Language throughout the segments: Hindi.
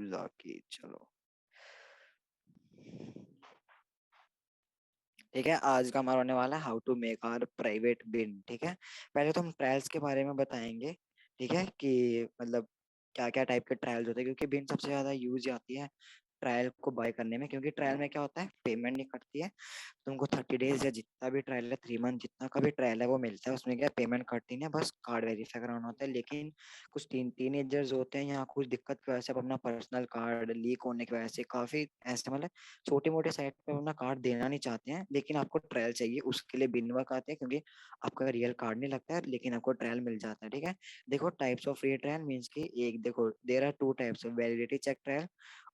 जाकी चलो ठीक है। आज का हमारा होने वाला है how to make our private bin. ठीक है, पहले तो हम ट्रायल्स के बारे में बताएंगे। ठीक है कि मतलब क्या क्या टाइप के ट्रायल्स होते हैं, क्योंकि बिन सबसे ज्यादा यूज आती है ट्रायल को बाय करने में। क्योंकि ट्रायल में क्या होता है, पेमेंट नहीं कटती है तुमको। 30 डेज या जितना भी ट्रायल है, 3 मंथ जितना का भी ट्रायल है वो मिलता है। उसमें क्या पेमेंट कटती नहीं है, बस कार्ड वेरीफाई कराना होता है। लेकिन कुछ टीनेजर्स होते हैं यहाँ, कुछ दिक्कत की वजह से अपना पर्सनल कार्ड लीक होने की वजह से काफी ऐसे मतलब छोटे मोटे साइट पे अपना कार्ड देना नहीं चाहते हैं, लेकिन आपको ट्रायल चाहिए। उसके लिए बिन वर्क आते हैं, क्योंकि आपका रियल कार्ड नहीं लगता है, लेकिन आपको ट्रायल मिल जाता है। ठीक है, देखो types of free trial means की एक देखो there are 2 types of validity check trial,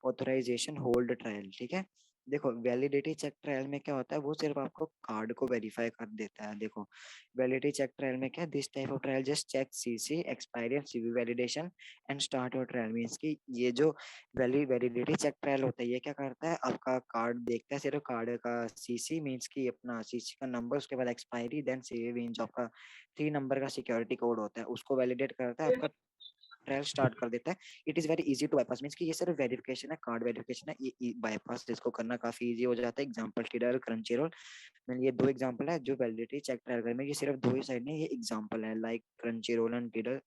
authorisation hold trial. ठीक है, देखो वैलिडिटी चेक ट्रायल में क्या होता है, वो सिर्फ आपको कार्ड को वेरीफाई कर देता है। देखो वैलिडिटी चेक ट्रायल में क्या, this type of trial just check CC expiry and CV validation and start your trial. Means की ये जो वैलिडिटी चेक ट्रायल होता है, ये क्या करता है, आपका कार्ड देखता है, सिर्फ कार्ड का सीसी मींस की अपना सीसी का नंबर, उसके बाद एक्सपायरी, देन सीवी मींस आपका 3 नंबर का सिक्योरिटी कोड होता है, उसको वैलिडेट करता है, आपका ट्रायल स्टार्ट कर देता है। It is very easy to bypass, means कि ये सिर्फ वेरिफिकेशन है, कार्ड वेरिफिकेशन है। ये बाईपास इसको करना काफी इजी हो जाता है। एग्जांपल टिडर क्रंची रोल, मैंने ये 2 एग्जांपल है जो वैलिडिटी चेक ट्रायल करने में, ये सिर्फ 2 ही साइड ने ये एग्जांपल है, लाइक क्रंची रोल एंड टिडर,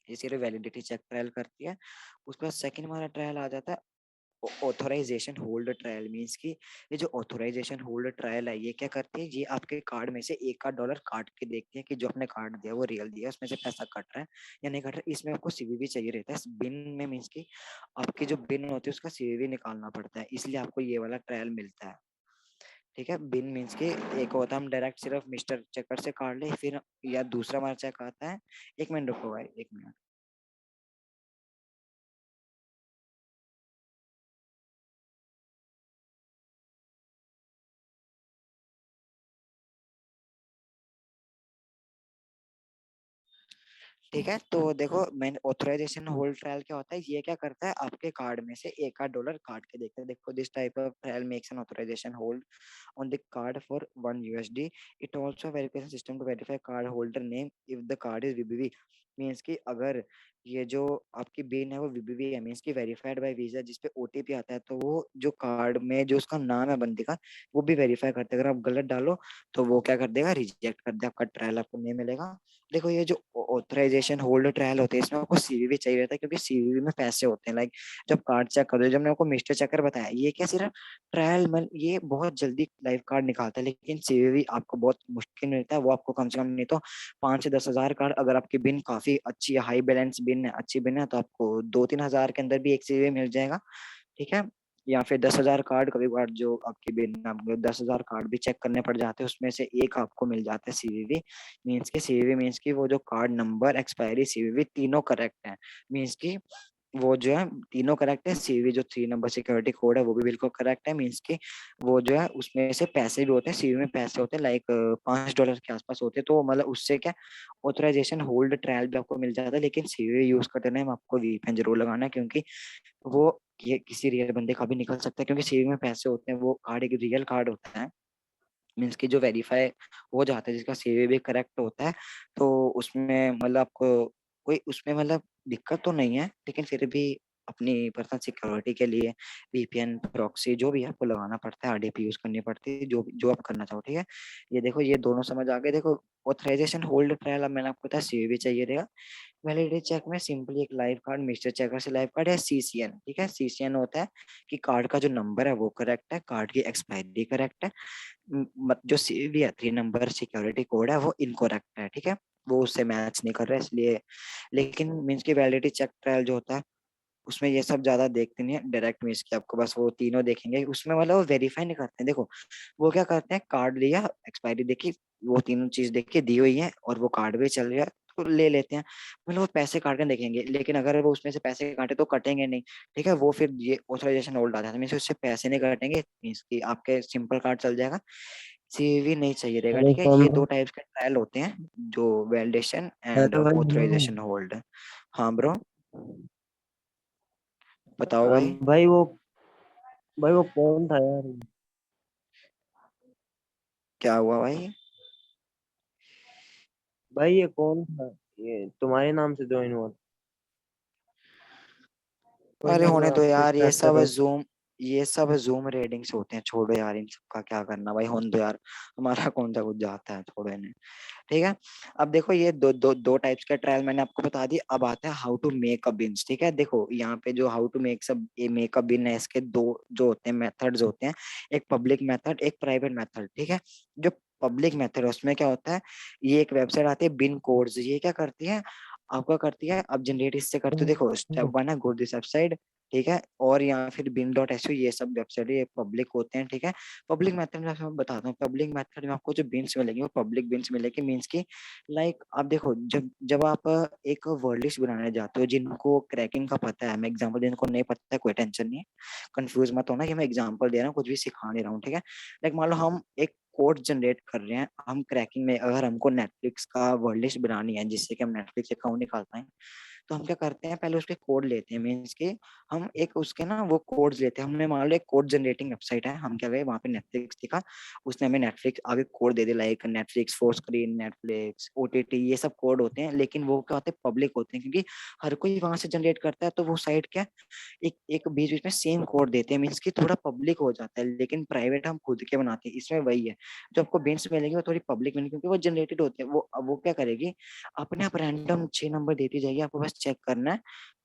ये सिर्फ वैलिडिटी चेक ट्रायल करती है। उसके बाद सेकंड हमारा ट्रायल आ जाता है ऑथोराइजेशन होल्ड ट्रायल। मींस की ये जो ऑथोराइजेशन होल्ड ट्रायल है, ये क्या करती है, ये आपके कार्ड में से $1 काट के देखती है कि जो आपने कार्ड दिया वो रियल दिया है, उसमें से पैसा कट रहा है या नहीं कट रहा है। इसमें आपको सीवीवी चाहिए रहता है इस बिन में। मींस की आपकी जो बिन होती है उसका सीवीवी निकालना पड़ता है, इसलिए आपको ये वाला ट्रायल मिलता है। ठीक है, बिन मींस के एक होता है हम डायरेक्ट सिर्फ मिस्टर चेकर से काट ले, फिर या दूसरा हमारा चेक आता है। 1 मिनट रुको भाई, 1 मिनट। ठीक है, तो देखो मैंने ऑथराइजेशन होल्ड ट्रायल क्या होता है, ये क्या करता है, आपके कार्ड में से $1 काट के देखते हैं। देखो this type of trial makes an authorisation hold on the card for 1 USD. It also verification system to verify card holder name if the card is VBV. Means की अगर ये जो आपकी बिन है वो वीबीवी है, मीन्स की वेरीफाइड बाय वीजा, जिसपे ओटीपी आता है, तो वो जो कार्ड में जो उसका नाम है बंदे का, वो भी वेरीफाई करते हैं। अगर आप गलत डालो तो वो क्या कर देगा, रिजेक्ट कर दे, आपका ट्रायल आपको नहीं मिलेगा। देखो ये जो ऑथराइजेशन होल्ड ट्रायल होते हैं, इसमें आपको सीवीवी चाहिए रहता है, क्योंकि सीवीवी में पैसे होते हैं। लाइक जब कार्ड चेक करो, जब मैंने आपको मिस्टर चेकर बताया, ये क्या सिर्फ ट्रायल में ये बहुत जल्दी लाइव कार्ड निकालता है, लेकिन सीवीवी आपको बहुत मुश्किल मिलता है। वो आपको कम से कम नहीं तो 5 से 10 हजार कार्ड, अगर आपकी बिन काफी अच्छी है, हाई बैलेंस बिन है, अच्छी बिन है, तो आपको 2-3 हजार के अंदर भी एक सीवीवी मिल जाएगा। ठीक है, या फिर 10 हजार कार्ड, कभी कभार जो आपकी बिन आपको 10 हजार कार्ड भी चेक करने पड़ जाते हैं, उसमें से एक आपको मिल जाता है सीवीवी। मीन्स की सीवीवी मीन्स की वो जो कार्ड नंबर एक्सपायरी सीवीवी तीनों करेक्ट है। मीन्स की वो जो है तीनों करेक्ट है, सीवी जो 3 नंबर सिक्योरिटी कोड है वो भी बिल्कुल करेक्ट है। मीन्स की वो जो है उसमें से पैसे भी होते हैं, सीवी में पैसे होते हैं, लाइक $5 के आसपास होते हैं। तो मतलब उससे क्या ऑथराइजेशन होल्ड ट्रायल भी आपको मिल जाता है। लेकिन सीवी यूज करते टाइम आपको वीपीएन जरूर लगाना है, क्योंकि वो ये किसी रियल बंदे का भी निकल सकता है, क्योंकि सीवी में पैसे होते हैं, वो कार्ड एक रियल कार्ड होता है। मीन्स की जो वेरीफाई हो जाता है, जिसका सीवी भी करेक्ट होता है, तो उसमें मतलब आपको कोई उसमें मतलब दिक्कत तो नहीं है, लेकिन फिर भी अपनी पर्सनल सिक्योरिटी के लिए वीपीएन प्रॉक्सी जो भी है आपको लगाना पड़ता है, आरडीपी यूज करनी पड़ती है, जो जो आप करना चाहो। ठीक है, ये देखो ये दोनों समझ आ गए। देखो ऑथराइजेशन होल्ड ट्रायल, अब मैंने आपको बताया सीवी चाहिए रहेगा। वैलिडिटी चेक में सिंपली एक लाइव कार्ड, मिस्टर चेकर से लाइव कार्ड है, सीसीएन। ठीक है, सीसीएन होता है कि कार्ड का जो नंबर है वो करेक्ट है, कार्ड की एक्सपायरी करेक्ट है, जो सीवी है 3 नंबर सिक्योरिटी कोड है वो इनकोरेक्ट है। ठीक है, वो उससे मैच नहीं कर रहा है, इसलिए। लेकिन मीन्स की वैलिडिटी चेक ट्रायल जो होता है, उसमें ये सब ज्यादा देखते नहीं है, डायरेक्ट मीन्स की आपको बस वो तीनों देखेंगे। उसमें मतलब वो वेरीफाई नहीं करते हैं। देखो वो क्या करते हैं, कार्ड लिया, एक्सपायरी देखी, वो तीनों चीज देख के दी हुई है और वो कार्ड भी चल रहा है, तो ले लेते हैं। मतलब वो पैसे काट के देखेंगे, लेकिन अगर वो उसमें से पैसे काटे तो कटेंगे नहीं। ठीक है, वो फिर ये ऑथराइजेशन होल्ड आ जाता है, मीन्स उससे पैसे नहीं कटेंगे, मीन्स की आपके सिंपल कार्ड चल जाएगा, सीवी नहीं चाहिए रहेगा। हेलो ठीक है, कौन ये भाई। 2 टाइप्स के ट्रायल होते हैं, जो वैलिडेशन एंड हेलो भाई हेलो। Authorisation hold. हाँ ब्रो, बताओ भाई। भाई वो कौन था यार। क्या हुआ भाई? भाई ये कौन था, ये तुम्हारे नाम से ज्वाइन हुआ था। कोई अरे ना, होने मैं दो आपको यार, स्टेप करो। ये सब जूम रेडिंग्स होते हैं, छोड़ो यार इन सब का क्या करना भाई, होने दो यार। हमारा कौन सा कुछ जाता है, छोड़ो इन्हें। ठीक है। अब देखो ये दो टाइप्स का ट्रायल मैंने आपको बता दी। अब आता है how to make a beans. ठीक है, देखो यहाँ पे जो हाउ टू मेक सब ये मेक अ बिन है, इसके दो जो होते हैं मेथड्स होते हैं, एक पब्लिक मेथड, एक प्राइवेट मेथड। ठीक है। जो पब्लिक मेथड है उसमें क्या होता है, ये एक वेबसाइट आती है बिन कोड्स, ये क्या करती है आपका, करती है अब जनरेट इससे करते हो। देखो स्टेप वन है गो दिस वेबसाइट। ठीक है। और यहाँ फिर बिन डॉट एस, ये सब वेबसाइट ये पब्लिक होते हैं। ठीक है। पब्लिक मेथड में आपको मैं बताता हूँ, पब्लिक मेथड में आपको जो बिन्स मिलेंगे वो पब्लिक बिन्स मिलेगी, मीन्स की लाइक आप देखो, जब जब आप एक वर्ड लिस्ट बनाने जाते हो, जिनको क्रैकिंग का पता है, मैं एग्जांपल, जिनको नहीं पता है कोई टेंशन नहीं है, कंफ्यूज मत होना कि मैं एग्जांपल दे रहा हूँ, कुछ भी सिखा नहीं रहा हूँ। ठीक है। लाइक मान लो हम एक कोड जनरेट कर रहे हैं, हम क्रैकिंग में अगर हमको नेटफ्लिक्स का वर्ड लिस्ट बनानी है जिससे कि हम नेटफ्लिक्स अकाउंट निकाल पाए, तो हम क्या करते हैं, पहले उसके कोड लेते हैं, मीन्स के हम एक उसके ना वो कोड्स लेते हैं। हमने मान लो एक कोड जनरेटिंग वेबसाइट है, हम क्या गए वहां पे नेटफ्लिक्स दिखा, उसने हमें नेटफ्लिक्स आगे कोड दे दिया, like Netflix four screen, Netflix OTT, ये सब कोड होते हैं, लेकिन वो क्या होते हैं, पब्लिक होते हैं, क्योंकि हर कोई वहां से जनरेट करता है, तो वो साइट क्या एक एक बीच बीच में सेम कोड देते हैं, मीन्स की थोड़ा पब्लिक हो जाता है। लेकिन प्राइवेट हम खुद के बनाते हैं, इसमें वही है, जो आपको बिन्स मिलेंगे वो थोड़ी पब्लिक मिलेंगी, क्योंकि वो जनरेटेड होते हैं। वो क्या करेगी, अपने आप रैंडम 6 नंबर देती जाएगी, आपको बस चेक करना है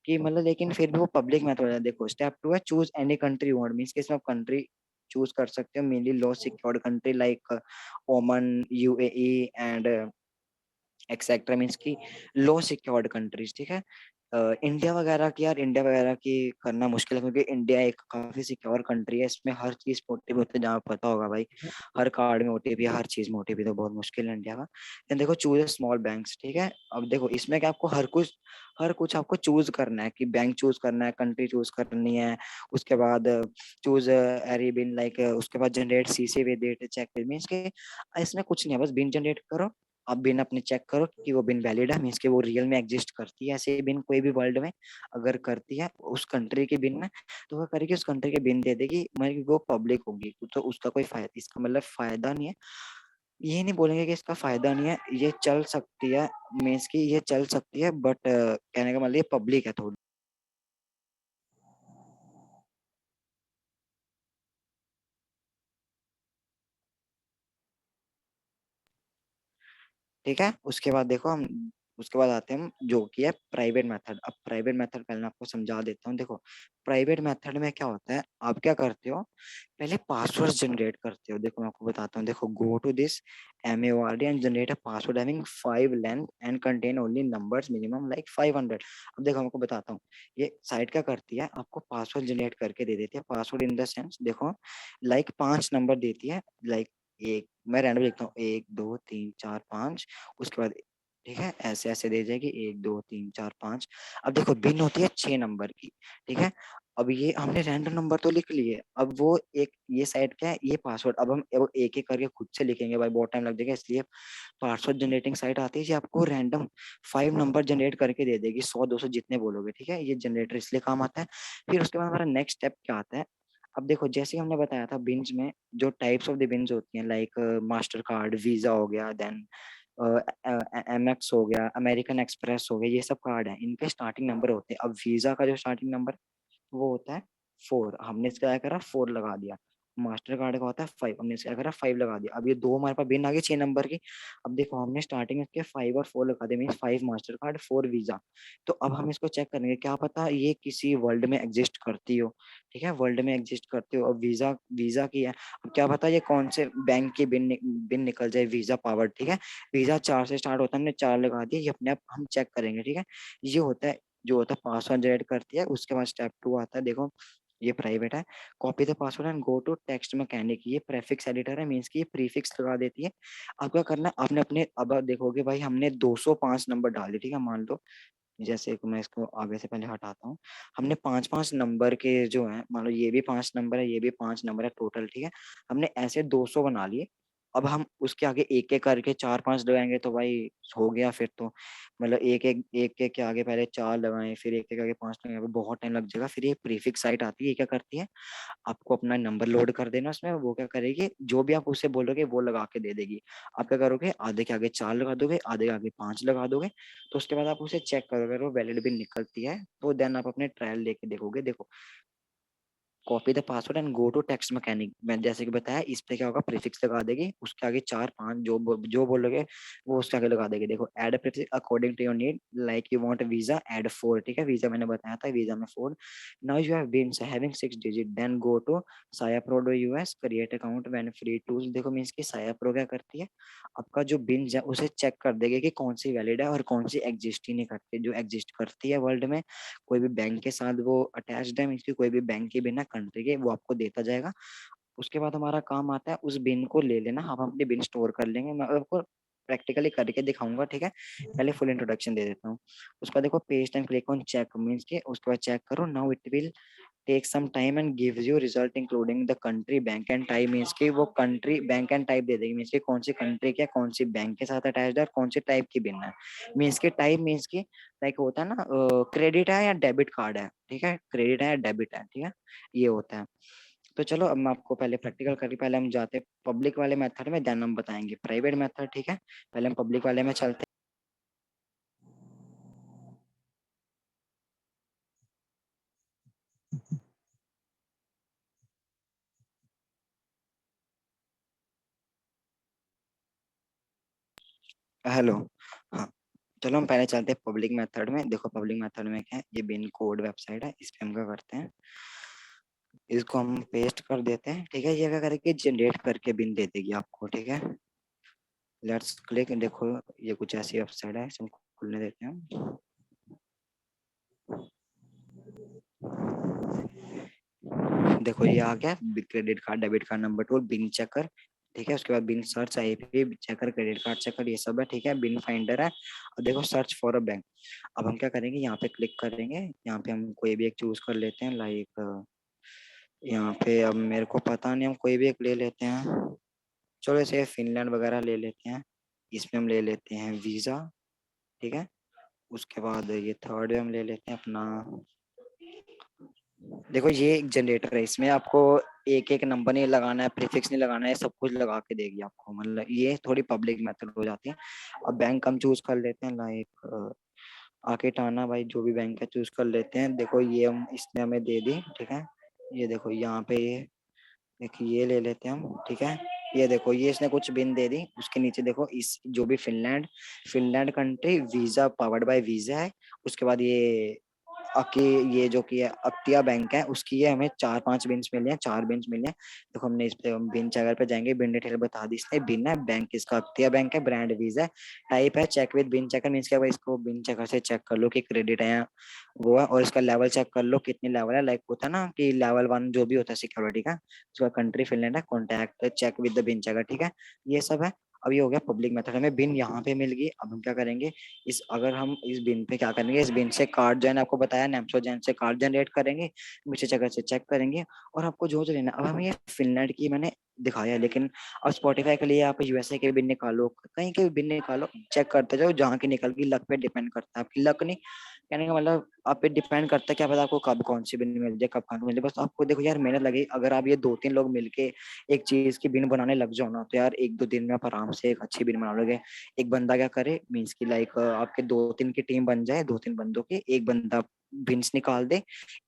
कि मतलब, लेकिन फिर भी वो पब्लिक मेथड है। देखो स्टेप टू है choose any country you want, means कि इसमें आप कंट्री चूज कर सकते हो, मेनली लो सिक्योर्ड कंट्री लाइक ओमन, यूएई एंड एक्सेट्रा, मीन्स की लो सिक्योर्ड कंट्रीज। ठीक है। इंडिया वगैरह की, यार इंडिया वगैरह की करना मुश्किल है, क्योंकि इंडिया एक काफी सिक्योर कंट्री है, इसमें हर चीज में ओटीपी होते हैं, जहाँ पता होगा भाई, हर कार्ड में ओटीपी, हर चीज में ओटीपी, तो बहुत मुश्किल है इंडिया का। लेकिन देखो चूज स्मॉल बैंक्स। ठीक है। अब देखो इसमें क्या आपको हर कुछ आपको चूज करना है, कि बैंक चूज करना है, कंट्री चूज करनी है, उसके बाद चूज एरी बिन, लाइक उसके बाद generate CC with date check, means के इसमें कुछ नहीं है, बस बिन जनरेट करो। आप बिन अपने चेक करो कि वो बिन वैलिड है, मीन्स कि वो रियल में एग्जिस्ट करती है, ऐसे बिन कोई भी वर्ल्ड में अगर करती है उस कंट्री के बिन में, तो वो करेगी उस कंट्री के बिन दे देगी, मतलब वो पब्लिक होगी, तो उसका कोई फायदा, इसका मतलब फायदा नहीं है। ये नहीं बोलेंगे कि इसका फायदा नहीं है, ये चल सकती है, मीन्स की ये चल सकती है, बट कहने का मतलब ये पब्लिक है थोड़ी। ठीक है। उसके बाद देखो हम, उसके बाद आते हैं हम जो कि है प्राइवेट मेथड। अब प्राइवेट मेथड पहले मैं आपको समझा देता हूँ। देखो प्राइवेट मेथड में क्या होता है, आप क्या करते हो, पहले पासवर्ड जनरेट करते हो। देखो मैं आपको बताता हूँ, देखो go to this MAORD and generate a password having 5 length and contain only numbers minimum like 500। अब देखो मैं आपको बताता हूँ, ये साइट क्या करती है, आपको पासवर्ड जनरेट करके दे देती है, पासवर्ड इन द सेंस देखो, लाइक 5 नंबर देती है, लाइक एक, मैं रैंडम लिखता हूँ, 1 2 3 4 5, उसके बाद ठीक है, ऐसे ऐसे दे जाएगी, 1 2 3 4 5। अब देखो बिन होती है 6 नंबर की। ठीक है। अब ये हमने रैंडम नंबर तो लिख लिए, अब वो एक ये साइड क्या है, ये पासवर्ड, अब हम वो एक एक करके खुद से लिखेंगे भाई, बहुत टाइम लग जाएगा, इसलिए पासवर्ड जनरेटिंग साइट आती है जी, आपको रैंडम 5 नंबर जनरेट करके दे देगी, 100 200 जितने बोलोगे। ठीक है। ये जनरेटर इसलिए काम आता है। फिर उसके बाद हमारा नेक्स्ट स्टेप क्या आता है, अब देखो जैसे हमने बताया था बिन्स में जो टाइप्स ऑफ द बिन्स होती हैं, लाइक मास्टर कार्ड, वीजा हो गया, देन MX हो गया, अमेरिकन एक्सप्रेस हो गया, ये सब कार्ड है, इनके स्टार्टिंग नंबर होते हैं। अब वीजा का जो स्टार्टिंग नंबर वो होता है 4, हमने इसका क्या करा 4 लगा दिया। मास्टर कार्ड का होता है 5, हमने इसका क्या करा 5 लगा दिया। अब ये दो हमारे पास बिन आ गए 6 नंबर की। अब देखो हमने स्टार्टिंग में इसके 5 और 4 लगा दिया, मीन 5 मास्टर कार्ड 4 वीजा। तो अब हम इसको चेक करेंगे, क्या पता ये किसी वर्ल्ड में एग्जिस्ट करती हो। ठीक है, वर्ल्ड में एग्जिस्ट करती हो। अब वीजा वीजा की है, अब क्या पता ये कौन से बैंक की बिन निकल जाए वीजा पावर। ठीक है। वीजा 4 से स्टार्ट होता है, हमने 4 लगा दिया, ये अपने आप हम चेक करेंगे। ठीक है। ये होता है जो होता है पासवर्ड जनरेट करती है। उसके बाद स्टेप 2 आता है, देखो ये प्राइवेट है, copy the password and go to text mechanic, ये प्रेफिक्स एडिटर है, मींस की ये प्रीफिक्स लगा देती है। आप क्या करना है, आपने अपने, अब आप देखोगे भाई हमने 205 नंबर डाल दिए। ठीक है, मान लो जैसे कि मैं इसको आगे से पहले हटाता हूँ, हमने 5 5 नंबर के जो है, मान लो ये भी 5 नंबर है, ये भी 5 नंबर है टोटल। ठीक है। हमने ऐसे 200 बना लिए। अब हम उसके आगे एक एक करके 4 5 लगाएंगे तो भाई हो गया फिर तो, मतलब एक एक के आगे पहले 4 लगाएं, फिर एक एक आगे 5 लगाएं, बहुत टाइम लग जाएगा। फिर ये प्रीफिक्स साइट आती है, ये क्या करती है, आपको अपना नंबर लोड कर देना उसमें, वो क्या करेगी, जो भी आप उससे बोलोगे वो लगा के दे देगी। आप क्या करोगे, आधे के आगे 4 लगा दोगे, आधे के आगे 5 लगा दोगे, तो उसके बाद आप उसे चेक करोगे, अगर वो वैलिड भी निकलती है तो देन आप अपने ट्रायल लेके देखोगे। देखो, copy the password and go to text mechanic, मैं जैसे कि बताया, इस पे क्या होगा, प्रीफिक्स लगा देगी, उसके आगे 4 5 जो बोलोगे वो उसके आगे लगा देगी। देखो, add prefix according to your need, like you want visa, add 4, ठीक है, वीजा मैंने बताया था, वीजा में 4। Now you have been having 6 digit, then go to साया pro dot US, create account when free tools. देखो मींस की साया प्रो क्या करती है, आपका जो बिन है उसे चेक कर देगी कि कौन सी वैलिड है और कौन सी एग्जिस्ट ही नहीं करती। जो एग्जिस्ट करती है वर्ल्ड में कोई भी बैंक के साथ वो अटैच्ड है, मींस की कोई भी बैंक के बिना कंट्री के, वो आपको देता जाएगा। उसके बाद हमारा काम आता है उस बिन को ले लेना, हम अपने बिन स्टोर कर लेंगे, मैं आपको प्रैक्टिकली करके दिखाऊंगा, ठीक है। पहले फुल इंट्रोडक्शन दे देता हूँ। उसका देखो, paste and click on check means के, उसके बाद चेक करो, now it will take some time and gives you result including the country bank and type, means की वो कंट्री बैंक एंड टाइप दे देगी, मींस की कौन सी कंट्री क्या कौन सी बैंक के साथ अटैच्ड है और कौन सी टाइप की बिन है। मींस की टाइप मींस की लाइक होता है ना, क्रेडिट है या डेबिट कार्ड है, ठीक है, क्रेडिट है या डेबिट है, ठीक है, ये होता है। तो चलो अब मैं आपको पहले प्रैक्टिकल करके, पहले हम जाते हैं पब्लिक वाले मेथड में, देन हम बताएंगे प्राइवेट मेथड, ठीक है। पहले हम पब्लिक वाले में चलते हैं। हेलो, हाँ, चलो हम पहले चलते हैं पब्लिक मेथड में। देखो पब्लिक मेथड में क्या है, ये बिन कोड वेबसाइट है, इस पे हम क्या करते हैं, इसको हम पेस्ट कर देते हैं, ठीक है। ये क्या करेगी, जनरेट करके बिन दे देगी आपको, ठीक है। लेट्स क्लिक, देखो ये कुछ ऐसी वेबसाइट है, इसे हम खुलने देते हैं। देखो ये आ गया, credit card debit card number 2 bin checker, ठीक है। उसके बाद bin search IP checker credit card checker, ये सब है, ठीक है। बिन फाइंडर है, और देखो सर्च फॉर अ बैंक। अब हम क्या करेंगे, यहाँ पे क्लिक करेंगे, यहाँ पे हम कोई भी एक चूज कर लेते हैं, लाइक यहाँ पे अब मेरे को पता नहीं, हम कोई भी एक ले लेते हैं, चलो इसे फिनलैंड वगैरह ले लेते हैं। इसमें हम ले लेते हैं वीजा, ठीक है। उसके बाद ये थर्ड हम ले लेते हैं अपना, देखो ये एक जनरेटर है, इसमें आपको एक एक नंबर नहीं लगाना है, प्रीफिक्स नहीं लगाना है, सब कुछ लगा के देगी आपको, मतलब ये थोड़ी पब्लिक मेथड हो जाती है। अब बैंक हम चूज कर लेते हैं, लाइक आके भाई जो भी बैंक है चूज कर लेते हैं। देखो ये हम, इसने हमें दे दी, ठीक है। ये देखो यहाँ पे ये देखिए, ये ले लेते हैं हम, ठीक है। ये देखो, ये इसने कुछ बिन दे दी, उसके नीचे देखो इस जो भी Finland, Finland country visa powered by visa है। उसके बाद ये अकी, ये जो कि है अक्तिया बैंक है, उसकी ये हमें 4 5 बिन्स मिले हैं, 4 बिन्स मिले हैं। देखो हमने इस पे बिन चेकर पे जाएंगे, बिन डिटेल बता दी इसने, बिन है, बैंक इसका अक्तिया बैंक है, ब्रांड वीजा है, टाइप है check with bin checker, means क्या भाई, इसको बिन चेकर से चेक कर लो कि क्रेडिट है या वो है, और इसका लेवल चेक कर लो कितनी लेवल है, लाइक होता है ना कि लेवल 1 जो भी होता है सिक्योरिटी का, उसका कंट्री फिनलैंड है, contact check with the bin checker, ठीक है। ये सब है। अब ये हो गया पब्लिक मेथड, हमें बिन यहाँ पे मिल गई। अब हम क्या करेंगे, इस अगर हम इस बिन पे क्या करेंगे, इस बिन से कार्ड जो है ना, आपको बताया नैमसो जैन से कार्ड जनरेट करेंगे, नीचे जगह से चेक करेंगे, और आपको जो जो लेना। अब हमें ये फिनलैंड की मैंने दिखाया, लेकिन अब स्पॉटिफाई के लिए आप यूएसए के बिन निकालो, कहीं के भी बिन निकालो, चेक करते जाओ, जहाँ की निकल गई, लक पे डिपेंड करता है, आपकी लक नहीं, कहने का मतलब आप पे डिपेंड करता है, क्या पता आपको कब कौन सी बिन मिल जाए, कब कौन मिल जाए, बस आपको देखो यार मेहनत लगी। अगर आप ये 2 3 लोग मिलके एक चीज की बिन बनाने लग जाओ ना, तो यार 1 2 दिन में आप आराम से एक अच्छी बिन बना लोगे। एक बंदा क्या करे, मीन्स की लाइक आपके 2 3 की टीम बन जाए, 2 3 बंदों की, एक बंदा बिन्स निकाल दे,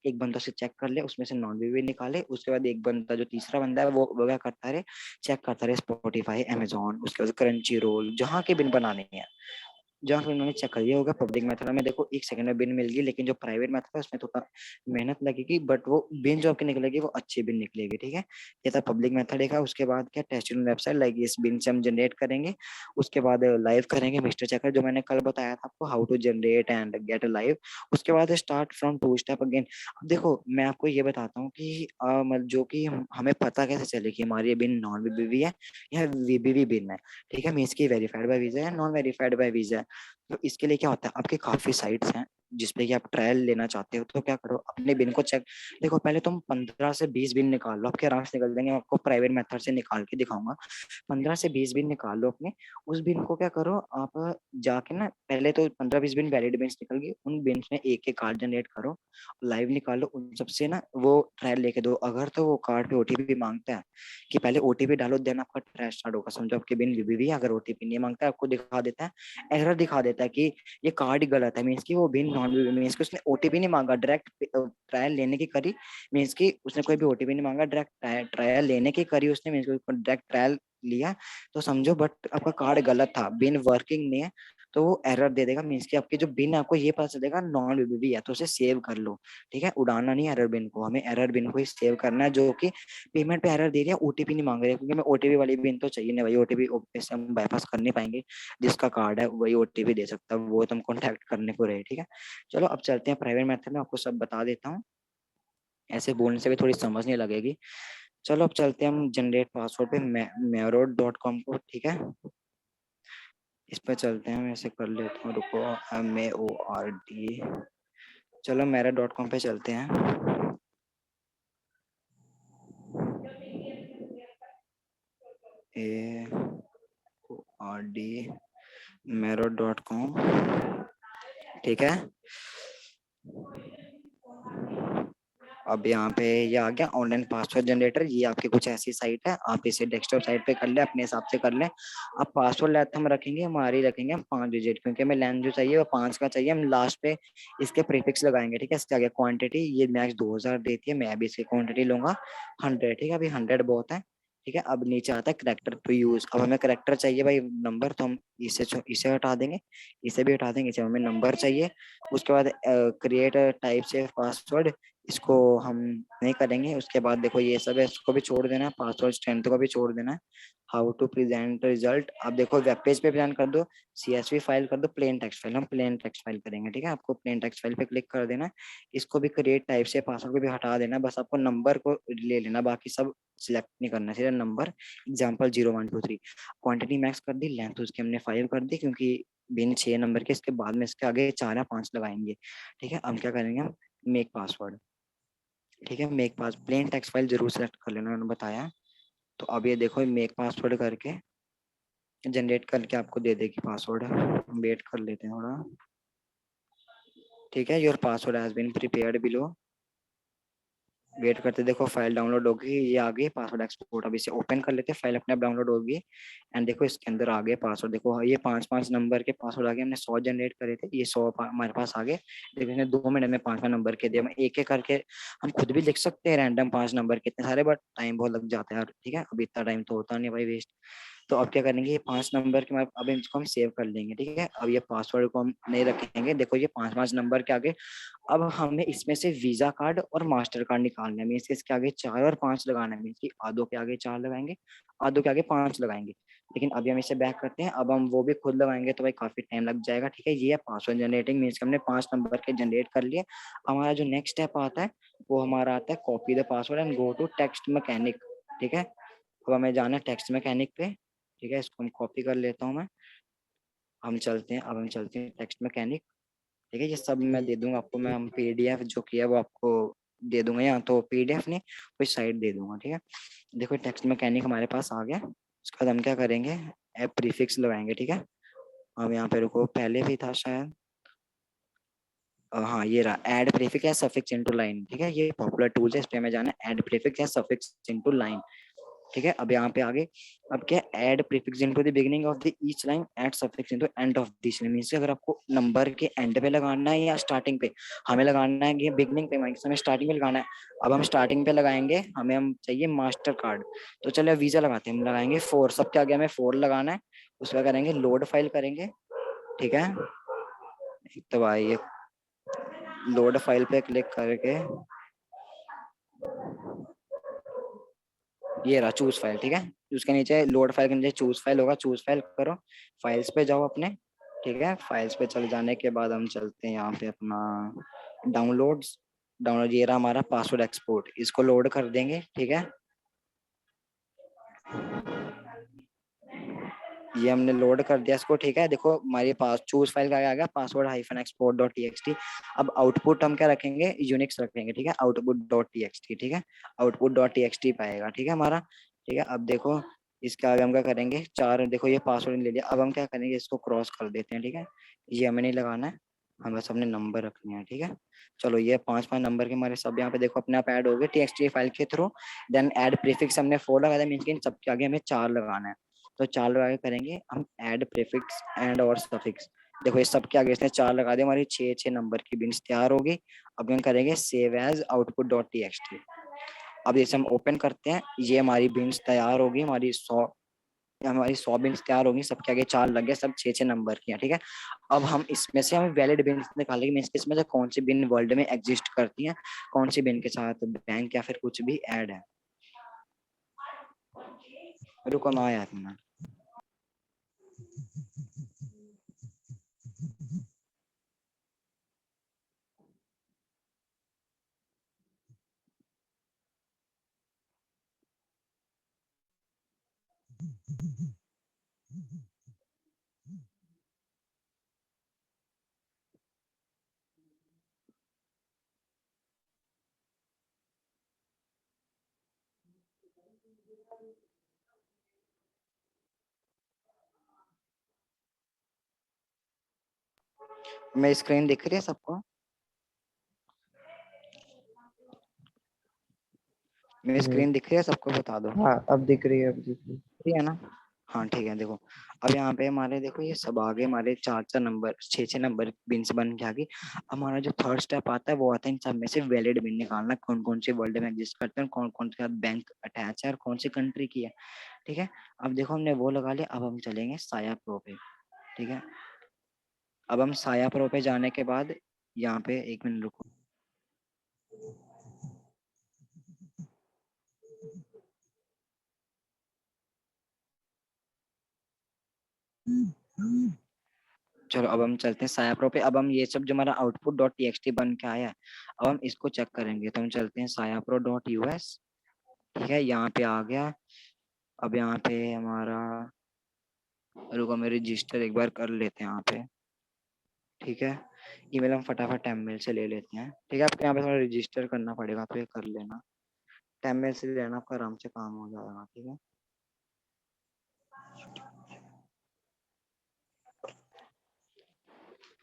एक बंदा से चेक कर ले, उसमें से नॉन भी निकाले, उसके बाद एक बंदा जो तीसरा बंदा है वो क्या करता रहे, चेक करता रहे स्पॉटिफाई अमेजोन, उसके बाद क्रंची रोल, जहाँ की बिन बनानी है, जहाँ फिर उन्होंने चेक कर लिया होगा। पब्लिक मेथड में देखो 1 सेकंड में बिन मिल गई, लेकिन जो प्राइवेट मेथड है उसमें थोड़ा मेहनत लगेगी, बट वो बिन जो आपकी निकलेगी वो अच्छी बिन निकलेगी, ठीक है। ये था पब्लिक मेथड है। उसके बाद क्या, टेस्टिंग वेबसाइट, लाइक इस बिन से हम जनरेट करेंगे, उसके बाद लाइव करेंगे मिस्टर चेकर, जो मैंने कल बताया था आपको, how to generate and gate live. उसके बाद स्टार्ट फ्रॉम 2 स्टेप अगेन। अब देखो मैं आपको ये बताता हूँ कि मतलब जो कि हमें पता कैसे चले कि हमारी ये बिन नॉन वीबीवी है या वीबीवी बिन है, ठीक है। मीन्स की वेरीफाइड बाय वीजा है, नॉन वेरीफाइड बाय वीजा है। तो इसके लिए क्या होता है, आपके काफी साइट्स हैं, जिसपे कि आप ट्रायल लेना चाहते हो, तो क्या करो, अपने बिन को चेक। देखो पहले तुम 15 से 20 बिन निकाल लो, आपके आराम से निकल जाएंगे। मैं आपको प्राइवेट मेथड से निकाल के दिखाऊंगा। 15 से 20 बिन निकाल लो अपने। उस बिन को क्या करो आप, जाके ना पहले तो 15-20 बिन वैलिड बिन्स निकल गई, उन बिन्स में एक एक कार्ड जनरेट करो, लाइव निकालो उन सबसे ना, वो ट्रायल लेके दो। अगर तो वो कार्ड पे ओटीपी मांगता है कि पहले ओटीपी डालो देन आपका ट्रायल स्टार्ट होगा, समझो आपके बिन वीबीबी है, अगर ओटीपी नहीं मांगता है आपको दिखा देता है, एरर दिखा देता है कि ये कार्ड ही गलत है, मीन्स की वो बिन नॉन वीबीबी, मीन्स की उसने ओटीपी नहीं मांगा, डायरेक्ट ट्रायल लेने की करी, मीन्स की उसने कोई भी ओटीपी नहीं मांगा, डायरेक्ट ट्रायल लेने की करी उसने, मीन्स डायरेक्ट ट्रायल लिया, तो समझो बट आपका कार्ड गलत था, बिन वर्किंग नहीं है, तो वो एरर दे देगा, मीन्स कि आपके जो बिन है आपको ये पता चलेगा नॉन वीबीबी है, तो उसे सेव कर लो। ठीक है, उड़ाना नहीं एरर बिन को, हमें एरर बिन को ही सेव करना है, जो कि पेमेंट पे एरर दे रही है, ओटीपी नहीं मांग रही है, क्योंकि मैं ओटीपी वाली बिन तो चाहिए नहीं भाई, ओटीपी से हम बाईपास कर नहीं पाएंगे, जिसका कार्ड है वही ओटीपी दे सकता है, वो तुम कॉन्टैक्ट करने को रहे। ठीक है, चलो अब चलते हैं प्राइवेट मेथड में, आपको सब बता देता हूँ, ऐसे बोलने से भी थोड़ी समझ नहीं लगेगी। चलो अब चलते हैं हम जनरेट पासवर्ड पे, मेरोड.com को। ठीक है, इस पर चलते हैं, मैं ऐसे कर लेता हूँ, रुको, MAORD, चलो मेरा.com पे चलते हैं। AORD मेरो.com, ठीक है। अब यहाँ पे ये आ गया ऑनलाइन पासवर्ड जनरेटर, ये आपकी कुछ ऐसी साइट है, आप इसे डेस्कटॉप साइट पे कर ले, अपने हिसाब से कर ले। अब पासवर्ड लेंथ हम रखेंगे, हमारी रखेंगे हम 5 डिजिट, क्योंकि हमें लेंथ जो चाहिए वो 5 का चाहिए, हम लास्ट पे इसके प्रीफिक्स लगाएंगे। ठीक है, इसके आगे क्वांटिटी, ये मैक्स 2000 देती है, मैं अभी इसकी क्वांटिटी लूंगा 100। ठीक है, अभी 100 बहुत है। ठीक है, अब नीचे आता है करेक्टर टू यूज, अब हमें करेक्टर चाहिए भाई नंबर, तो हम इसे हटा देंगे, इसे भी हटा देंगे, इसे हमें नंबर चाहिए। उसके बाद क्रिएट टाइप से पासवर्ड, इसको हम नहीं करेंगे। उसके बाद देखो ये सब है, इसको भी छोड़ देना है, पासवर्ड स्ट्रेंथ को भी छोड़ देना है। हाउ टू प्रेजेंट रिजल्ट, अब देखो वेब पेज पे प्रेजेंट कर दो, CSV फाइल कर दो, प्लेन टेक्स्ट फाइल, हम प्लेन टेक्स्ट फाइल करेंगे। ठीक है, आपको प्लेन टेक्स्ट फाइल पे क्लिक कर देना है, इसको भी क्रिएट टाइप से, पासवर्ड को भी हटा देना, बस आपको नंबर को ले लेना, बाकी सब सिलेक्ट नहीं करना, सिर्फ नंबर, एग्जाम्पल 0123। क्वांटिटी मैक्स कर दी, लेंथ उसकी हमने 5 कर दी, क्योंकि बिन 6 नंबर के, इसके बाद में इसके आगे 4 या 5 लगाएंगे। ठीक है, अब क्या करेंगे हम, मेक पासवर्ड। ठीक है, मेक पास प्लेन टेक्स्ट फाइल जरूर सेलेक्ट कर लेना, उन्होंने बताया। तो अब ये देखो मेक पासवर्ड करके जनरेट करके आपको दे देगी पासवर्ड, वेट कर लेते हैं थोड़ा। ठीक है, your password has been prepared below, wait करते, देखो फाइल डाउनलोड होगी, ये आ गई पासवर्ड एक्सपोर्ट, अब इसे ओपन कर लेते हैं, फाइल अपने आप डाउनलोड होगी। एंड देखो इसके अंदर आ गए पासवर्ड, देखो ये 5-5 नंबर के पासवर्ड आ गए, हमने 100 जनरेट करे थे, ये 100 हमारे पास आ गए। देखो इसने 2 मिनट में 5 नंबर के दिए, हम एक एक करके हम खुद भी लिख सकते हैं रैंडम 5 नंबर के, इतने सारे, बट टाइम बहुत लग जाता है यार। ठीक है, अब इतना टाइम तो होता नहीं भाई वेस्ट। तो अब क्या करेंगे, ये 5 नंबर के अब इसको हम सेव कर लेंगे। ठीक है, अब ये पासवर्ड को हम नहीं रखेंगे, देखो ये 5-5 नंबर के आगे, अब हमें इसमें से वीजा कार्ड और मास्टर कार्ड निकालना है, मीन्स इसके आगे 4 और 5 लगाना है, मीन्स की आधो के आगे 4 लगाएंगे, आधो के आगे 5 लगाएंगे। लेकिन अभी हम इसे बैक करते हैं, अब हम वो भी खुद लगाएंगे तो भाई काफी टाइम लग जाएगा। ठीक है, ये है पासवर्ड जनरेटिंग, मीन्स हमने 5 नंबर के जनरेट कर लिए। हमारा जो नेक्स्ट स्टेप आता है वो हमारा आता है copy the password and go to text mechanic. ठीक है, अब हमें जाना है टेक्स्ट मैकेनिक पे। ठीक है, इसको हम कॉपी कर लेता हूँ मैं, हम चलते हैं, अब हम चलते हैं टेक्स्ट मैकेनिक। ठीक है, ये सब मैं दे दूंगा आपको, मैं हम PDF जो किया है वो आपको दे दूंगा, या तो PDF नहीं कोई साइट दे दूंगा। ठीक है, देखो टेक्स्ट मैकेनिक हमारे पास आ गया, उसके बाद हम क्या करेंगे, ऐप प्रीफिक्स लगाएंगे। ठीक है, हम यहाँ पे रुको, पहले भी था शायद, हाँ ये रहा, ऐड प्रीफिक्स या सफिक्स इनटू लाइन। ठीक है, ये पॉपुलर टूल है, इस पे हमें जाना है, ऐड प्रीफिक्स या सफिक्स इनटू लाइन। ठीक है, अब यहाँ पे आगे, अब क्या, add prefix into the beginning of the each line, add suffix into end of this line, means अगर आपको नंबर के एंड पे लगाना है या स्टार्टिंग पे, हमें लगाना है ये बिगिनिंग पे, हमें स्टार्टिंग पे लगाना है। अब हम स्टार्टिंग पे लगाएंगे, हम चाहिए मास्टर कार्ड, तो चलो वीजा लगाते हैं, हम लगाएंगे 4, सबके आगे हमें 4 लगाना है। उसका करेंगे लोड फाइल करेंगे। ठीक है, तो भाई लोड फाइल पे क्लिक करके, ये रहा चूज फाइल। ठीक है, उसके नीचे लोड फाइल के नीचे चूज फाइल होगा, चूज फाइल करो, फाइल्स पे जाओ अपने। ठीक है, फाइल्स पे चले जाने के बाद हम चलते हैं यहाँ पे अपना डाउनलोड्स, डाउनलोड, ये रहा हमारा पासवर्ड एक्सपोर्ट, इसको लोड कर देंगे। ठीक है, ये हमने लोड कर दिया इसको, ठीक है। देखो हमारे पास चूज फाइल का आ गया password hyphen export dot T. अब आउटपुट हम क्या रखेंगे, यूनिक्स रखेंगे, ठीक है। आउटपुट डॉट टी, ठीक है। आउटपुट डॉट टी पाएगा, ठीक है हमारा। ठीक है, अब देखो इसके आगे हम क्या करेंगे, चार, देखो ये पासवर्ड ले लिया। अब हम क्या करेंगे, इसको क्रॉस कर देते हैं, ठीक है। ये हमें नहीं लगाना है, हम बस अपने नंबर रखने हैं, ठीक है। चलो ये पांच पांच नंबर के हमारे सब यहाँ पे देखो अपने आप ऐड हो गए टी फाइल के थ्रू। देन ऐड प्रीफिक्स हमने 4 लगाया, मीन कि इन सबके आगे हमें 4 लगाना है। तो 4 लगा के करेंगे हम ऐड प्रीफिक्स एंड और सफिक्स। देखो ये सबके आगे इसने 4 लगा दिया, हमारी 6 नंबर की बिन्स तैयार होगी। अब हम करेंगे save as output dot T. अब जैसे हम ओपन करते हैं, ये हमारी बिन्स तैयार होगी, हमारी 100 बिन्स तैयार होंगी, सबके आगे 4 लग गए, सब 6 नंबर की हैं, ठीक है। अब हम इसमें से हमें वैलिड बिन्स निकालेंगे, मीन्स इसमें से कौन सी बिन वर्ल्ड में एग्जिस्ट करती हैं, कौन सी बिन के साथ बैंक या फिर कुछ भी ऐड है। रुको मैं आया था। मैं स्क्रीन दिख रही है सबको, मेरी हम्म। स्क्रीन दिख रही है सबको, बता दो। हाँ अब दिख रही है, अब दिख रही है। ठीक है ना। हाँ ठीक है, देखो अब यहाँ पे हमारे देखो ये सब आगे हमारे 4 4 नंबर 6 6 नंबर बिन से बन के आ गई। हमारा जो थर्ड स्टेप आता है वो आता है इन सब में से वैलिड बिन निकालना, कौन कौन से वर्ल्ड में एग्जिस्ट करते हैं, कौन कौन से साथ बैंक अटैच है और कौन सी कंट्री की है, ठीक है। अब देखो हमने वो लगा लिया, अब हम चलेंगे साया प्रो पे, ठीक है। अब हम साया प्रो पे जाने के बाद यहाँ पे एक मिनट रुको। चलो अब हम चलते हैं साया प्रो पे। अब हम ये सब जो हमारा आउटपुट डॉट टी बन के आया है, अब हम इसको चेक करेंगे। तो हम चलते हैं साया प्रो डॉट यूएस, ठीक है, यहाँ पे आ गया। अब यहाँ पे हमारा, रुको मैं रजिस्टर एक बार कर लेते हैं यहाँ पे, ठीक है। ईमेल हम फटाफट टेममेल से ले लेते हैं, ठीक है। आपको यहाँ पे थोड़ा रजिस्टर करना पड़ेगा, तो ये कर लेना। टेममेल से लेना, आपका आराम से काम हो जाएगा, ठीक है।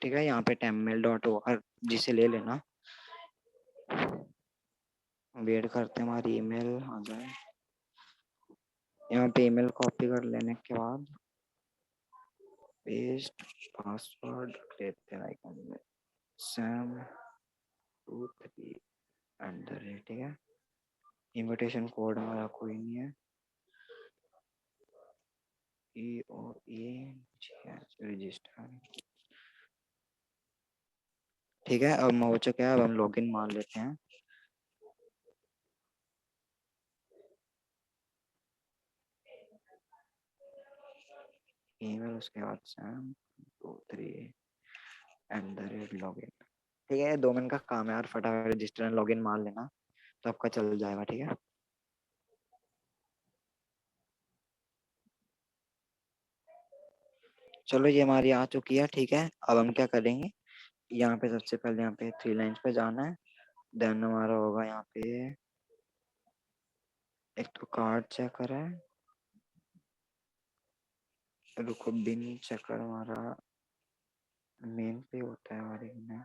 ठीक है, यहाँ पे टेममेल डॉट ओ जिसे ले लेना। वेट करते हैं हमारी ईमेल आ जाए। यहाँ पे ईमेल कॉपी कर लेने के बाद पेस्ट पासवर्ड लेते हैं आइकन में, sam23 ठीक है। इनविटेशन कोड हमारा कोई नहीं है, रजिस्टर, ठीक है। अब हो चुका है, अब हम लॉगिन मान लेते हैं। ईमेल, उसके बाद sam23 लॉगिन, ठीक है। 2 मिनट का काम है यार, फटाफट रजिस्टर एंड लॉगिन मान लेना, तो आपका चल जाएगा, ठीक है। चलो ये हमारी आ चुकी है, ठीक है। अब हम क्या करेंगे, यहाँ पे सबसे पहले यहाँ पे 3 लाइन्स पे जाना है। देन हमारा होगा यहाँ पे एक तो कार्ड चेकर है, रुको बिन चेकर हमारा मेन पे होता है हमारे में,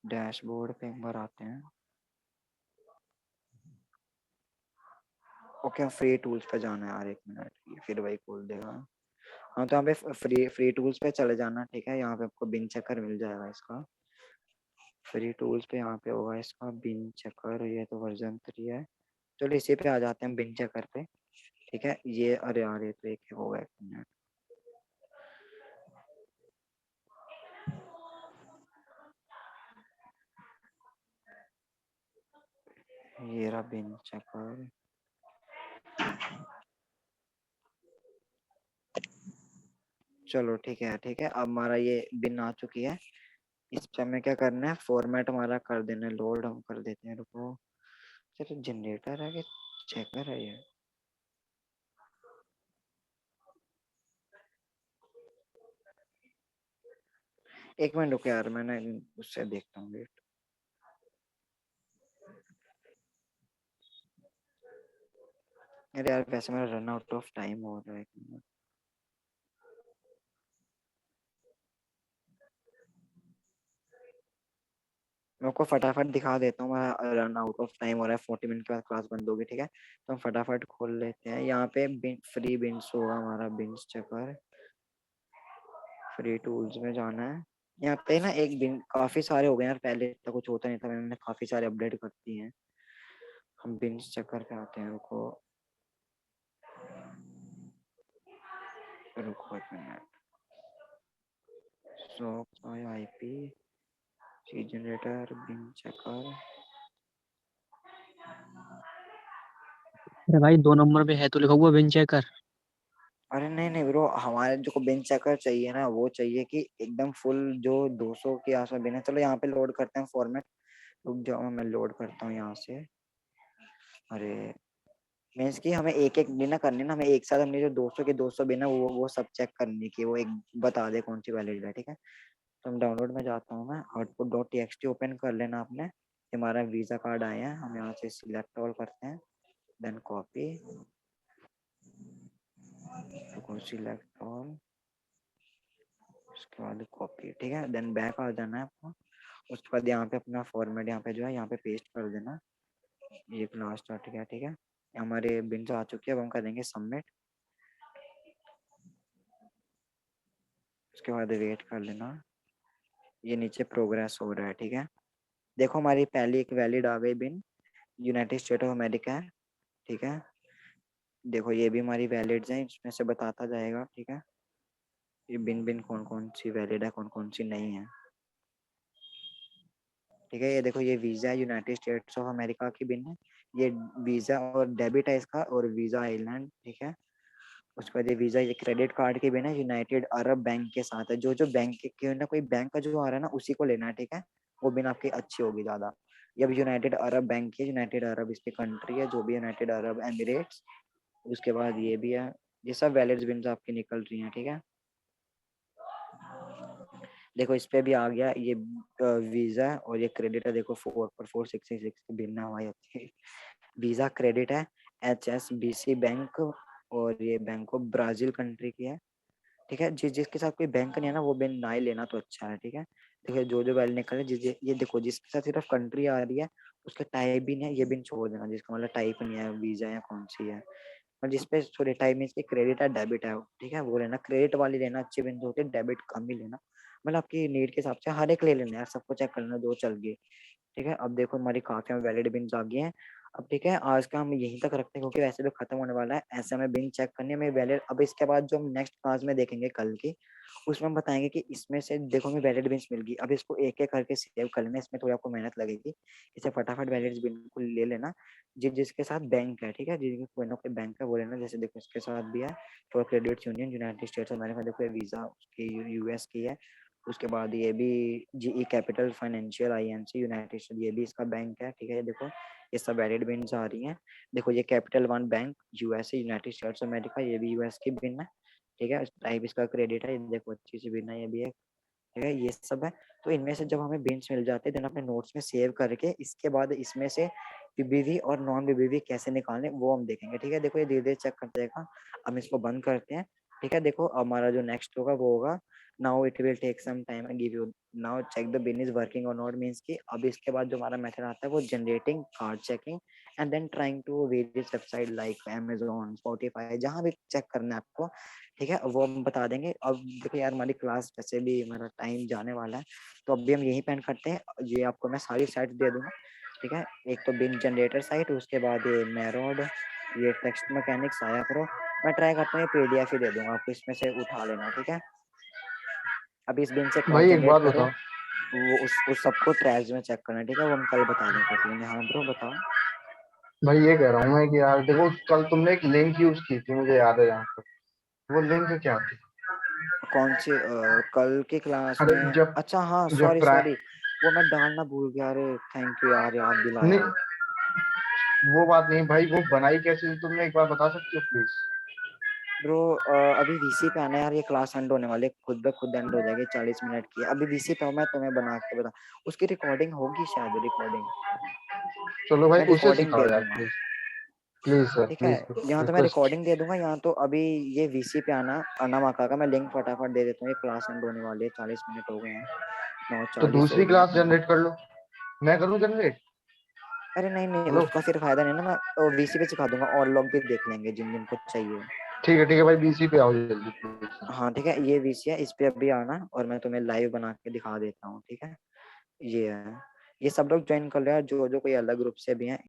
डैशबोर्ड पे एक बार आते हैं। ओके, फ्री टूल्स पे जाना है यार, 1 मिनट, ये फिर वही खोल देगा। हाँ तो यहाँ पे फ्री फ्री टूल्स पे चले जाना, ठीक है। यहाँ पे आपको बिन चेकर मिल जाएगा इसका। फ्री टूल्स पे यहाँ पे होगा इसका बिन चेकर, ये तो वर्जन 3 है। चलो इसी पे आ जाते हैं बिन चेकर पे, ठीक है। ये अरे यार ये तो एक होगा, 1 मिनट, ये रहा बिन चेकर। चलो ठीक है, ठीक है। अब हमारा ये बिन आ चुकी है, इस पे हमें क्या करना है, फॉर्मेट हमारा कर देना है, लोड हम कर देते हैं, रुको। चलो जनरेटर है कि चेकर है ये? एक मिनट रुको यार, मैंने उससे देखता हूँ, वेट। अरे यार वैसे मेरा रन आउट ऑफ टाइम हो रहा है, एक मिनट। मैं आपको फटाफट दिखा देता हूँ, मेरा रन आउट ऑफ टाइम हो रहा है, 40 मिनट के बाद क्लास बंद होगी, ठीक है। तो हम फटाफट खोल लेते हैं, यहाँ पे फ्री बिन्स होगा हमारा, बिन्स चेकर, फ्री टूल्स में जाना है। यहाँ पे ना एक बिन, काफी सारे हो गए यार, पहले इतना कुछ होता नहीं था, मैंने काफी सारे अपडेट कर दिए हैं। हम बिन्स चेकर पे आते हैं, रुको रुको एक minute. So IP C generator bin checker. अरे भाई 2 नंबर पे है तो लिखा हुआ विन चेकर। अरे नहीं नहीं ब्रो, हमारे जो को बेंच चेकर चाहिए ना, वो चाहिए कि एकदम फुल जो 200 के आसपास बिना। चलो यहाँ पे लोड करते हैं फॉर्मेट, रुक जाओ मैं लोड करता हूँ यहाँ से। अरे मीन्स कि हमें एक एक बिना करनी ना, हमें एक साथ हमने जो 200 के 200 बिना वो सब चेक करने की, वो एक बता दे कौन सी वैलिड है, ठीक है। तो हम डाउनलोड में जाता हूँ मैं, आउटपुट डॉट टीएक्सटी ओपन कर लेना आपने। हमारा वीजा कार्ड आया है, हम यहाँ से सिलेक्ट ऑल करते हैं, देन कॉपी, सिलेक्ट ऑल, उसके बाद कॉपी, ठीक है। देन बैक आ जाना है आपको। उसके बाद यहाँ पे अपना फॉर्मेट यहाँ पे जो है यहाँ पे पेस्ट कर देना, ये क्लास स्टार्ट गया, ठीक है। हमारे बिन्स आ चुके हैं, अब हम करेंगे सबमिट। उसके बाद वेट कर लेना, ये नीचे प्रोग्रेस हो रहा है, ठीक है। देखो हमारी पहली एक वैलिड आ गई बिन, यूनाइटेड स्टेट ऑफ अमेरिका है, ठीक है। देखो ये भी हमारी वैलिड्स हैं, इसमें से बताता जाएगा, ठीक है। ये बिन बिन कौन कौन सी वैलिड है, कौन कौन सी नहीं है, ठीक है। ये देखो ये वीजा है, यूनाइटेड स्टेट्स ऑफ अमेरिका की बिन है। ये वीजा और डेबिट है इसका, और वीजा आइलैंड, ठीक है। उसके बाद ये वीजा, ये क्रेडिट कार्ड की बिन है, यूनाइटेड अरब बैंक के साथ है। जो जो बैंक के ना, कोई बैंक का जो आ रहा है ना, उसी को लेना है, ठीक है। वो बिन आपकी अच्छी होगी ज्यादा। ये अब यूनाइटेड अरब बैंक की है, यूनाइटेड अरब इसकी कंट्री है, जो भी यूनाइटेड अरब एमिरेट्स। उसके बाद ये भी है, ये सब वैलिड बिन्स आपकी निकल रही हैं, ठीक है। देखो इस पे भी आ गया ये वीजा, और ये क्रेडिट है, देखो 44666 की बिन है हमारी अच्छी। वीजा क्रेडिट है, HSBC बैंक, और ये बैंक ऑफ ब्राजील कंट्री की है, ठीक है। जिसके साथ कोई बैंक नहीं है ना, वो बिन ना ही लेना तो अच्छा है, ठीक है। देखिए जो जो वैल्यू निकल है, ये देखो जिसके साथ सिर्फ कंट्री आ रही है, उसके टाइप भी नहीं है, ये बिन छोड़ देना, जिसका मतलब टाइप नहीं है, वीजा या कौन सी है। और जिसपे थोड़े टाइम में क्रेडिट है डेबिट है, ठीक है, वो लेना। क्रेडिट वाली लेना, अच्छी बिन होती है, डेबिट कम ही लेना। मतलब आपकी नीड के हिसाब से हर एक ले लेना यार, सबको चेक कर लेना जो चल गई, ठीक है। अब देखो हमारी काफी वैलिड बिन्स आ गई हैं। अब ठीक है, आज का हम यहीं तक रखते हैं, क्योंकि वैसे भी खत्म होने वाला है, ऐसे हमें बिन चेक करनी है, हमें वैलिड। अब इसके बाद जो हम नेक्स्ट क्लास में देखेंगे कल की, उसमें हम बताएंगे कि इसमें से देखो हमें वैलिड बिन्स मिल गई। अब इसको एक एक करके सेव कर लेना, इसमें थोड़ी आपको मेहनत लगेगी। इसे फटाफट वैलिड बिन को ले लेना, जिसके साथ बैंक है, ठीक है, जिसके कोई ना कोई बैंक है वो लेना। जैसे देखो इसके साथ भी है, for credit union United states of America, देखो वीजा उसकी यूएस की है। उसके बाद ये भी GE capital financial INC United state, ये भी इसका बैंक है, ठीक है। ये देखो ये सब वैलिड बिन्स आ रही हैं। देखो ये capital one bank USA United states America, ये भी यूएस की बिन है, ठीक है। टाइप इसका क्रेडिट है, ये देखो अच्छी सी बिन है, ये भी है, ठीक है। ये सब है। तो इनमें से जब हमें बिन्स मिल जाते हैं, देन अपने नोट्स में सेव करके इसके बाद इसमें से बीबीवी और नॉन बीबीवी कैसे निकालने वो हम देखेंगे, ठीक है। देखो ये धीरे धीरे चेक करते रहेगा। हम इसको बंद करते हैं, ठीक है। देखो हमारा जो नेक्स्ट होगा वो होगा, now it will take some time I give you, now check the bin is working और नॉट, मींस कि अब इसके बाद जो हमारा मेथड आता है वो generating card checking and then trying to various website like Amazon, Spotify, जहां भी चेक करना है आपको, ठीक है, वो हम बता देंगे। अब देखो यार हमारी क्लास वैसे भी हमारा टाइम जाने वाला है, तो अभी हम यही पेन करते हैं। ये आपको मैं सारी साइट दे दूंगा, ठीक है। एक तो बिन जनरेटर साइट, उसके बाद ये मेरोड, ये टेक्स्ट मैकेनिक्स आया करो। मैं ट्राई करता हूँ ये पीडीएफ ही दे दूंगा आपको, इसमें से उठा लेना, ठीक है। अभी इस बिन से कार्ड भाई एक जनरेट बात करो, बताओ। वो उस सबको ट्रैश में चेक करना, ठीक है। वो हम कल बता दें कर लेंगे। हाँ ब्रो बताओ। भाई ये कह रहा हूँ मैं कि यार देखो, कल तुमने एक लिंक यूज की थी, मुझे याद है यहाँ पर। वो लिंक क्या थी? कौन सी कल की क्लास अरे में? जब अच्छा हाँ, जब सॉरी सॉरी, वो मैं डालना भूल गया। अरे थैंक यू यार, याद नहीं, दिलाया। वो बात नहीं भाई, वो बनाई कैसे थी तुमने, एक बार बता सकते हो प्लीज? ब्रो अभी वीसी पे आना है यार, ये क्लास एंड होने वाली है, खुद ब खुद एंड हो जाएगी, 40 मिनट की है। अभी वीसी पे हूँ मैं, तुम्हें बना के बता। उसकी रिकॉर्डिंग होगी शायद, रिकॉर्डिंग चलो भाई मैं उसे रिकॉर्डिंग दे सिखाओ यार दूंगा। प्लीज। प्लीज सर, ठीक है, प्लीज यहाँ तो मैं रिक्वेस्ट। रिकॉर्डिंग दे दूंगा, यहाँ तो अभी ये वीसी पे आना आना मका का मैं लिंक फटाफट दे देता हूँ। ये क्लास एंड होने वाली है, 40 मिनट हो गए हैं, नौ तो चालीस हो दूसरी गए क्लास हैं। जनरेट कर लो, मैं करूँ जनरेट? अरे नहीं नहीं, हेलो, उसका फिर फायदा नहीं ना, मैं वीसी पे सिखा दूंगा और लोग भी देख लेंगे जिन जिन को चाहिए। ठीक है भाई, बीसी पे आओ जल्दी please। हाँ ठीक है, ये वीसी है, इस पे अभी आना और मैं तुम्हें लाइव बना के दिखा देता हूँ। ठीक है, ये है, ये सब लोग ज्वाइन कर लो यार, जो जो कोई अलग ग्रुप से भी हैं।